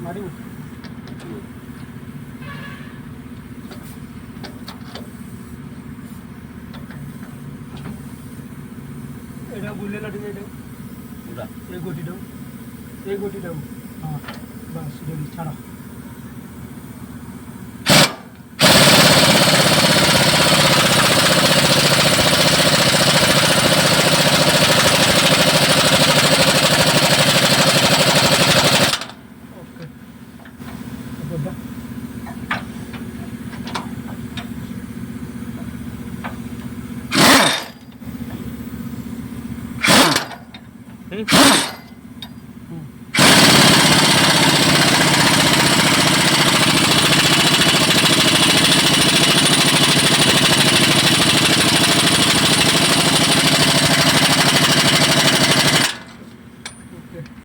मारू एटा गुल्लेला ठेव एटा पूरा एक गोटी ठेव हाँ बस रेडी छाड़ा